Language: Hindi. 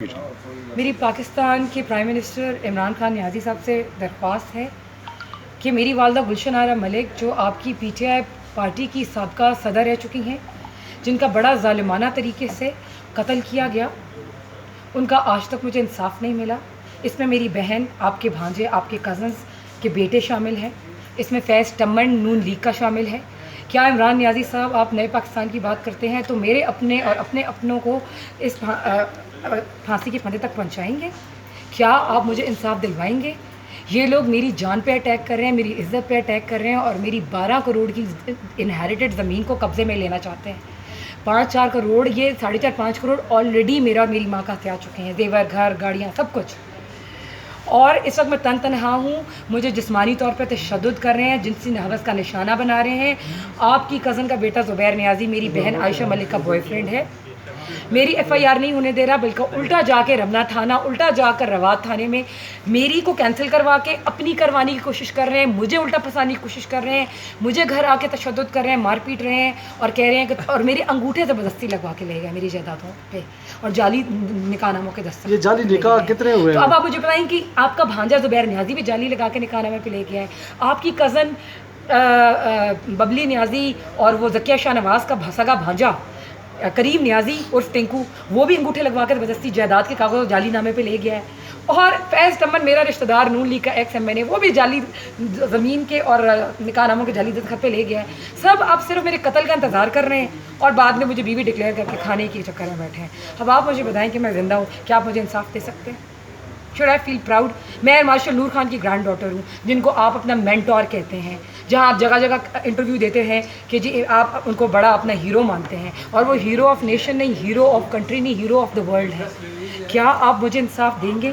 मेरी पाकिस्तान के प्राइम मिनिस्टर इमरान खान नियाज़ी साहब से दरख्वास्त है कि मेरी वालदा गुलशन आरा मलिक जो आपकी पीटीआई पार्टी की साबका सदर रह चुकी हैं, जिनका बड़ा ज़ालिमाना तरीके से कत्ल किया गया, उनका आज तक मुझे इंसाफ नहीं मिला। इसमें मेरी बहन, आपके भांजे, आपके कज़न्स के बेटे शामिल हैं। इसमें फैज़ टम्मन नून लीग का शामिल है। क्या इमरान नियाज़ी साहब आप नए पाकिस्तान की बात करते हैं तो मेरे अपने और अपने अपनों को इस फांसी के फंदे तक पहुंचाएंगे? क्या आप मुझे इंसाफ दिलवाएंगे? ये लोग मेरी जान पे अटैक कर रहे हैं, मेरी इज़्ज़त पे अटैक कर रहे हैं और मेरी 12 करोड़ की इनहेरिटेड ज़मीन को कब्ज़े में लेना चाहते हैं। 5-4 करोड़, ये 4.5-5 करोड़ ऑलरेडी मेरा और मेरी माँ का हथिया चुके हैं, जेवर, घर, गाड़ियाँ, सब कुछ। और इस वक्त मैं तनहा हूँ। मुझे जिस्मानी तौर पर तशद्दुद कर रहे हैं, जिनसी हवस का निशाना बना रहे हैं। आपकी कज़न का बेटा ज़ुबैर नियाज़ी मेरी बहन आयशा मलिक का बॉयफ्रेंड है। मेरी एफआईआर नहीं होने दे रहा, बल्कि उल्टा जाके रमना थाना, उल्टा जाकर रवात थाने में मेरी को कैंसिल करवा के अपनी करवाने की कोशिश कर रहे हैं। मुझे उल्टा फंसाने की कोशिश कर रहे हैं, मुझे घर आके तशद्दुद कर रहे हैं, मार पीट रहे हैं और कह रहे हैं कि और मेरे अंगूठे ज़बरदस्ती लगवा के ले गए मेरी जायदादों पे और जाली निकाहनामों के दस्तखत। ये जाली निकाह कितने हुए? तो अब आप मुझे बताएं कि आपका भांजा ज़ुबैर नियाज़ी भी जाली लगा के निकाहनामे पे ले गया है। आपकी कज़न बबली नियाज़ी और वो ज़किया शाह नवाज़ का सगा भांजा करीम नियाज़ी उर्फ टिंकू, वो भी अंगूठे लगवा कर ज़बरदस्ती जायदाद के कागज़ जाली नामे पे ले गया है। और फैज़ टम्मन मेरा रिश्तेदार नून लीग का एक्स एमएनए, वो भी जाली ज़मीन के और निकाहनामों के जाली दस्तखत पे ले गया है। सब आप सिर्फ मेरे कत्ल का इंतज़ार कर रहे हैं और बाद में मुझे बीवी डिक्लेयर करके खाने के चक्कर में बैठे हैं। अब आप मुझे बताएं कि मैं ज़िंदा हूँ, क्या आप मुझे इंसाफ दे सकते हैं? Should I feel proud? मैं मार्शल नूर खान की ग्रैंड डॉटर हूँ, जिनको आप अपना मेंटोर कहते हैं, जहाँ आप जगह जगह इंटरव्यू देते हैं कि जी आप उनको बड़ा अपना हीरो मानते हैं, और वो हीरो ऑफ नेशन नहीं, हीरो ऑफ कंट्री नहीं, हीरो ऑफ द वर्ल्ड है। क्या आप मुझे इंसाफ देंगे?